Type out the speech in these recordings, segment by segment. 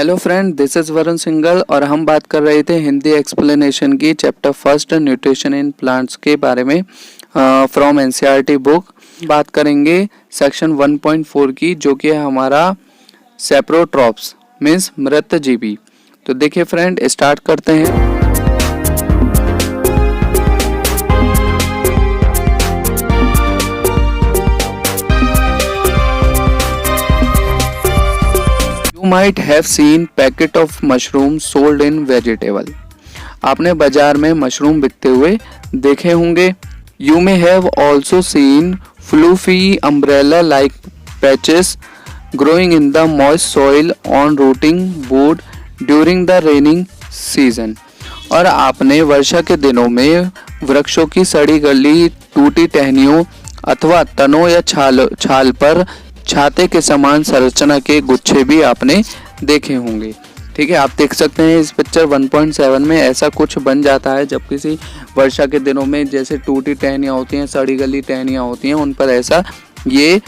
Hello friend, this is Varun single और हम बात कर रहे थे हिंदी एक्सप्लेनेशन की chapter first nutrition in plants के बारे में फ्रॉम एनसीईआरटी बुक। बात करेंगे सेक्शन 1.4 की, जो कि है हमारा सेप्रोट्रॉप्स मीन्स मृतजीवी। तो देखिए फ्रेंड, स्टार्ट करते हैं। You might have seen packet of mushroom sold in vegetable. आपने बाजार में मशरूम बिकते हुए देखे होंगे। You may have also seen fluffy umbrella-like patches growing in the moist soil on rotting wood during the raining season. और आपने वर्षा के दिनों में वृक्षों की सड़ी गली टूटी टहनियों अथवा तनों या छाल पर छाते के समान संरचना के गुच्छे भी आपने देखे होंगे। ठीक है, आप देख सकते हैं इस पिक्चर 1.7 में ऐसा कुछ बन जाता है जब किसी वर्षा के दिनों में जैसे टूटी टहनियाँ होती हैं, सड़ी गली टहनियाँ होती हैं, उन पर ऐसा ये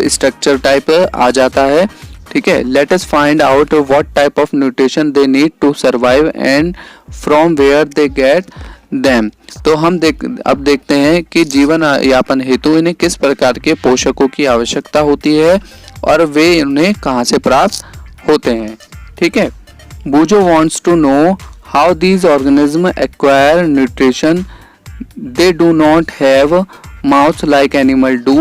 स्ट्रक्चर टाइप आ जाता है। ठीक है, let us find out what type of nutrition they need to survive and from where they get them. तो हम अब देखते हैं कि जीवन यापन हेतु इन्हें किस प्रकार के पोषकों की आवश्यकता होती है और वे उन्हें कहाँ से प्राप्त होते हैं। ठीक है, बूजो wants to know how these organism acquire nutrition. They do not have mouths like animal do.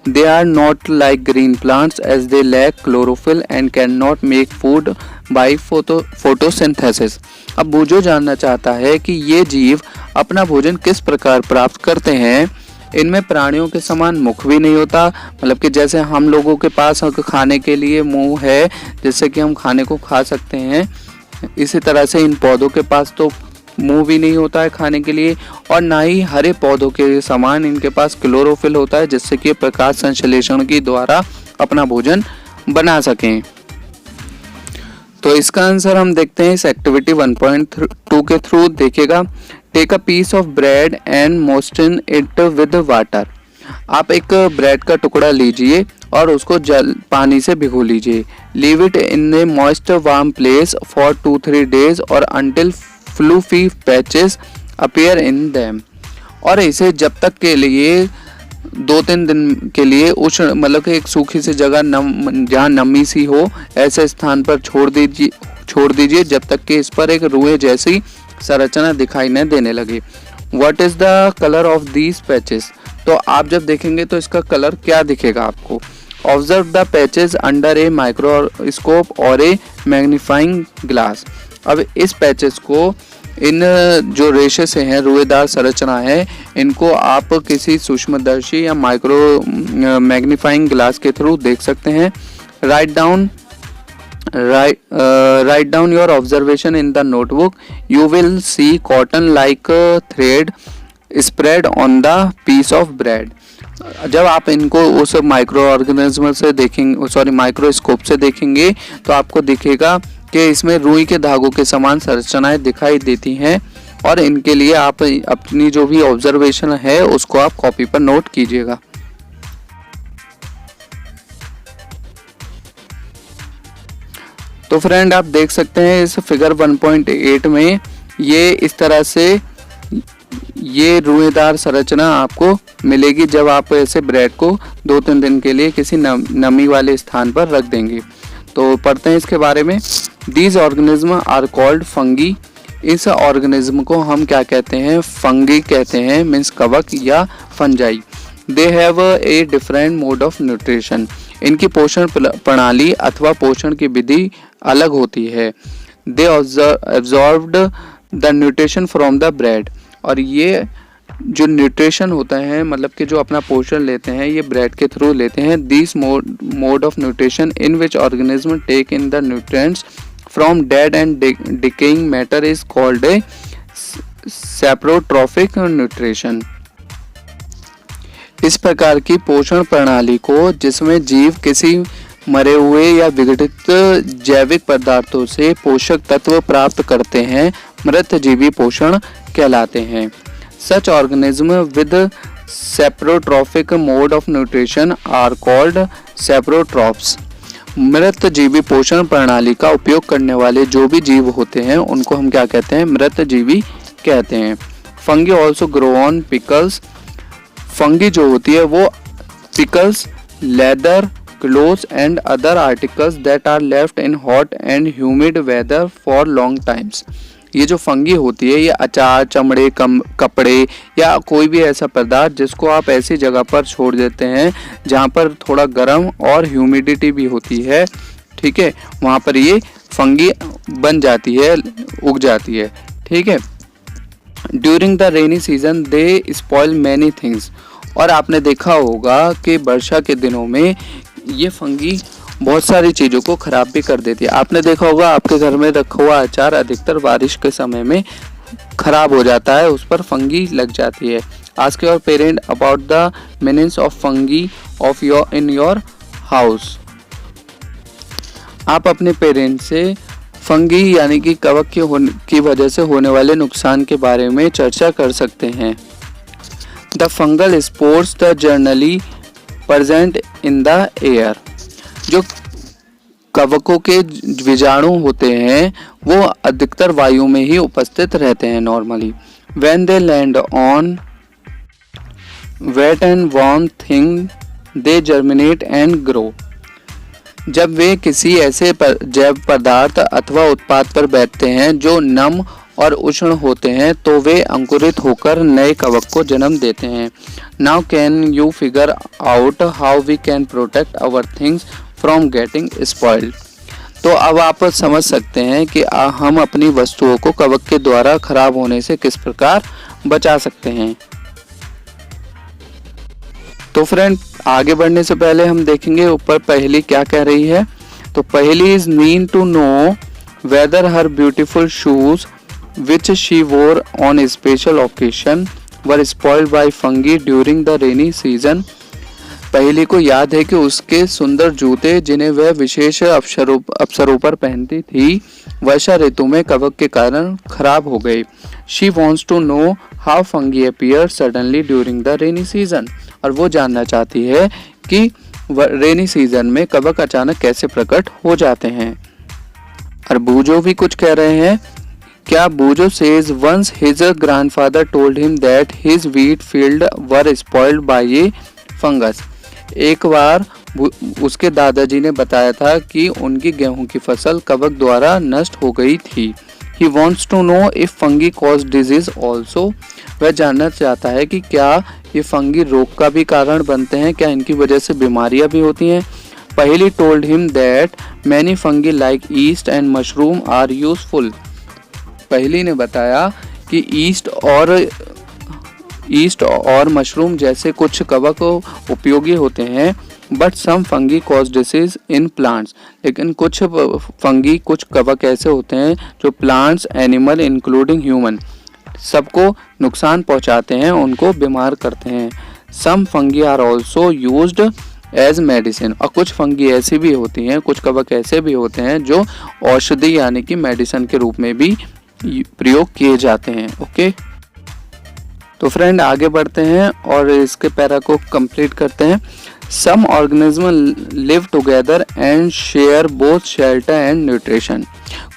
They are not like green plants as they lack chlorophyll and cannot make food by photosynthesis. अब बूजो जानना चाहता है कि ये जीव अपना भोजन किस प्रकार प्राप्त करते हैं। इनमें प्राणियों के समान मुख भी नहीं होता, मतलब कि जैसे हम लोगों के पास खाने के लिए मुंह है, जिससे कि हम खाने को खा सकते हैं, इसी तरह से इन पौधों के पास तो मुंह भी नहीं होता है खाने के लिए, और ना ही हरे पौधों के समान इनके पास क्लोरोफिल होता है, जिससे कि प्रकाश संश्लेषण के द्वारा अपना भोजन बना सकें। तो इसका आंसर हम देखते हैं इस एक्टिविटी 1.2 के थ्रू। देखिएगा, take a piece of bread and moisten it with water. आप एक ब्रेड का टुकड़ा लीजिए और उसको पानी से भिगो लीजिए। Leave it in a moist warm place for 2-3 days और until fluffy patches appear in them. और इसे जब तक के लिए 2-3 दिन के लिए उष्ण, मतलब कि एक सूखी सी जगह जहाँ नमी सी हो, ऐसे स्थान पर छोड़ दीजिए जब तक कि इस पर एक रुई जैसी संरचना दिखाई न देने लगे। What is the colour of these patches. तो आप जब देखेंगे तो इसका कलर क्या दिखेगा आपको। Observe the patches under a microscope और ए मैग्नीफाइंग ग्लास। अब इस पैचेस को, इन जो रेशे से हैं, रुएदार संरचना है, इनको आप किसी सूक्ष्मदर्शी या माइक्रो मैग्नीफाइंग ग्लास के थ्रू देख सकते हैं। Write down your observation in the notebook. You will see cotton like thread spread on the piece of bread. जब आप इनको उस माइक्रो ऑर्गेनिज्म से देखेंगे, माइक्रोस्कोप से देखेंगे, तो आपको दिखेगा कि इसमें रुई के धागों के समान संरचनाएं दिखाई देती हैं। और इनके लिए आप अपनी जो भी ऑब्जर्वेशन है उसको आप कॉपी पर नोट कीजिएगा। तो फ्रेंड, आप देख सकते हैं इस फिगर 1.8 में ये इस तरह से ये रुएदार संरचना आपको मिलेगी जब आप ऐसे ब्रेड को 2-3 दिन के लिए किसी नमी वाले स्थान पर रख देंगे। तो पढ़ते हैं इसके बारे में। These organisms are called fungi. इस ऑर्गेनिज्म को हम क्या कहते हैं, फंगी कहते हैं, मीन्स कवक या fungi. They have a different mode of nutrition. इनकी पोषण प्रणाली अथवा पोषण की विधि अलग होती है। They absorbed the nutrition from the bread. और ये जो न्यूट्रिशन होता है, मतलब कि जो अपना पोषण लेते हैं, ये ब्रेड के थ्रू लेते हैं। This mode of nutrition in which organism take in the nutrients from dead and decaying matter is called a saprotrophic nutrition. इस प्रकार की पोषण प्रणाली को, जिसमें जीव किसी मरे हुए या विघटित जैविक पदार्थों से पोषक तत्व प्राप्त करते हैं, मृतजीवी पोषण कहलाते हैं। Such organisms with saprotrophic mode of nutrition are called saprotrophs. मृत जीवी पोषण प्रणाली का उपयोग करने वाले जो भी जीव होते हैं उनको हम क्या कहते हैं? मृत जीवी कहते हैं। Fungi also grow on pickles. Fungi जो होती है वो pickles, leather, clothes and other articles that are left in hot and humid weather for long times. ये जो फंगी होती है ये अचार, चमड़े, कपड़े या कोई भी ऐसा पदार्थ जिसको आप ऐसी जगह पर छोड़ देते हैं जहाँ पर थोड़ा गर्म और ह्यूमिडिटी भी होती है, ठीक है, वहाँ पर ये फंगी बन जाती है, उग जाती है, ठीक है। During the rainy season they spoil many things. और आपने देखा होगा कि वर्षा के दिनों में ये फंगी बहुत सारी चीज़ों को ख़राब भी कर देती है। आपने देखा होगा आपके घर में रखा हुआ अचार अधिकतर बारिश के समय में ख़राब हो जाता है, उस पर फंगी लग जाती है। Ask your parent about the meanings of fungi of your in your house. आप अपने पेरेंट से फंगी यानी कि कवक की वजह से होने वाले नुकसान के बारे में चर्चा कर सकते हैं। The fungal spores the generally present in the air. जो कवकों के बीजाणु होते हैं वो अधिकतर वायु में ही उपस्थित रहते हैं normally. When they land on wet and warm thing they germinate and grow. जब वे किसी ऐसे जैव पदार्थ अथवा उत्पाद पर बैठते हैं जो नम और उष्ण होते हैं तो वे अंकुरित होकर नए कवक को जन्म देते हैं। Now can you figure out how we can protect our things from getting spoiled. तो अब आप समझ सकते हैं कि हम अपनी वस्तुओं को कवक के द्वारा खराब होने से किस प्रकार बचा सकते हैं। तो फ्रेंड, आगे बढ़ने से पहले हम देखेंगे ऊपर पहेली क्या कह रही है। तो पहेली is mean to know whether her beautiful shoes which she wore on a special occasion were spoiled by fungi during the rainy season। पहेली को याद है कि उसके सुंदर जूते जिन्हें वह विशेष अवसरों पर पहनती थी वर्षा ऋतु में कवक के कारण खराब हो गई। She wants to know how fungi appear suddenly during the rainy season। और वो जानना चाहती है कि रेनी सीजन में कवक अचानक कैसे प्रकट हो जाते हैं। और बूजो भी कुछ कह रहे हैं। क्या बूजो says once his grandfather told him that his wheat field were spoiled by a fungus। एक बार उसके दादाजी ने बताया था कि उनकी गेहूं की फसल कवक द्वारा नष्ट हो गई थी। He wants to know if fungi cause disease also। वह जानना चाहता है कि क्या ये फंगी रोग का भी कारण बनते हैं, क्या इनकी वजह से बीमारियां भी होती हैं। पहली told him that many fungi like yeast and mushroom are useful। पहली ने बताया कि ईस्ट और मशरूम जैसे कुछ कवक उपयोगी होते हैं। But some fungi cause disease in plants. लेकिन कुछ फंगी, कुछ कवक ऐसे होते हैं जो प्लांट्स, एनिमल इंक्लूडिंग ह्यूमन सबको नुकसान पहुंचाते हैं, उनको बीमार करते हैं। Some fungi are also used as medicine. और कुछ फंगी ऐसी भी होती हैं, कुछ कवक ऐसे भी होते हैं जो औषधि यानी कि मेडिसिन के रूप में भी प्रयोग किए जाते हैं। ओके, तो फ्रेंड आगे बढ़ते हैं और इसके पैरा को कंप्लीट करते हैं। Some organism live together and share both shelter and nutrition.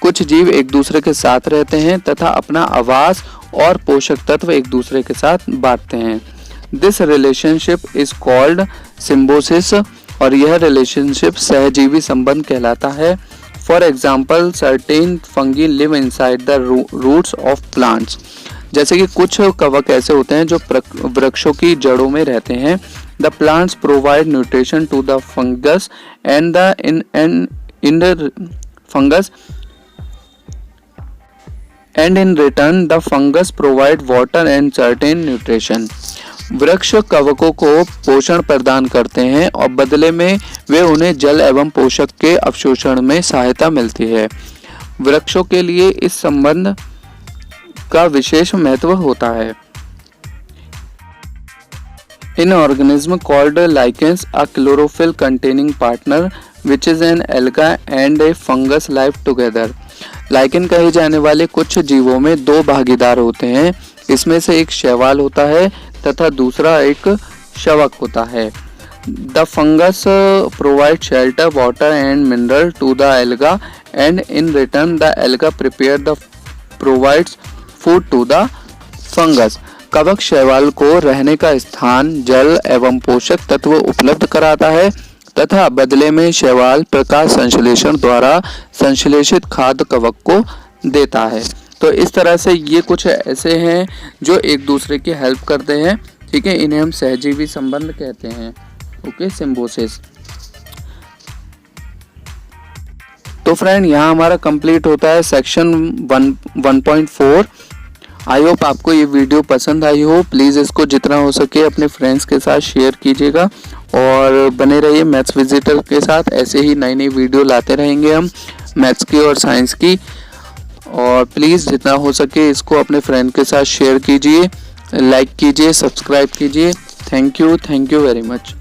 कुछ जीव एक दूसरे के साथ रहते हैं तथा अपना आवास और पोषक तत्व एक दूसरे के साथ बांटते हैं। This relationship is called symbiosis. और यह रिलेशनशिप सहजीवी संबंध कहलाता है। For example certain fungi live inside the roots of plants. जैसे कि कुछ कवक ऐसे होते हैं जो वृक्षों की जड़ों में रहते हैं। The plants provide nutrition to the fungus and the in fungus and in return the fungus provide water and certain nutrition. वृक्ष कवकों को पोषण प्रदान करते हैं और बदले में वे उन्हें जल एवं पोषक के अवशोषण में सहायता मिलती है। वृक्षों के लिए इस संबंध का विशेष महत्व होता है। इन organism called lichens a chlorophyll containing partner which is an alga and A fungus live together. Lichen कहे जाने वाले कुछ जीवों में दो भागीदार होते हैं। इसमें से एक शैवाल होता है तथा दूसरा एक शवक होता है। The fungus provide shelter, water and mineral to the alga, and in return the alga provides food to the fungus. कवक शैवाल को रहने का स्थान, जल एवं पोषक तत्व उपलब्ध कराता है तथा बदले में शैवाल प्रकाश संश्लेषण द्वारा संश्लेषित खाद्य कवक को देता है। तो इस तरह से ये कुछ ऐसे हैं जो एक दूसरे की हेल्प करते हैं, ठीक है। इन्हें हम सहजीवी संबंध कहते हैं, ओके, सिम्बोसिस। तो फ्रेंड यहाँ हमारा कंप्लीट होता है सेक्शन 1.4। आई होप आपको ये वीडियो पसंद आई हो। प्लीज़ इसको जितना हो सके अपने फ्रेंड्स के साथ शेयर कीजिएगा और बने रहिए मैथ्स विजिटर के साथ। ऐसे ही नई नई वीडियो लाते रहेंगे हम मैथ्स की और साइंस की। और प्लीज़ जितना हो सके इसको अपने फ्रेंड के साथ शेयर कीजिए, लाइक कीजिए, सब्सक्राइब कीजिए। Thank you very much.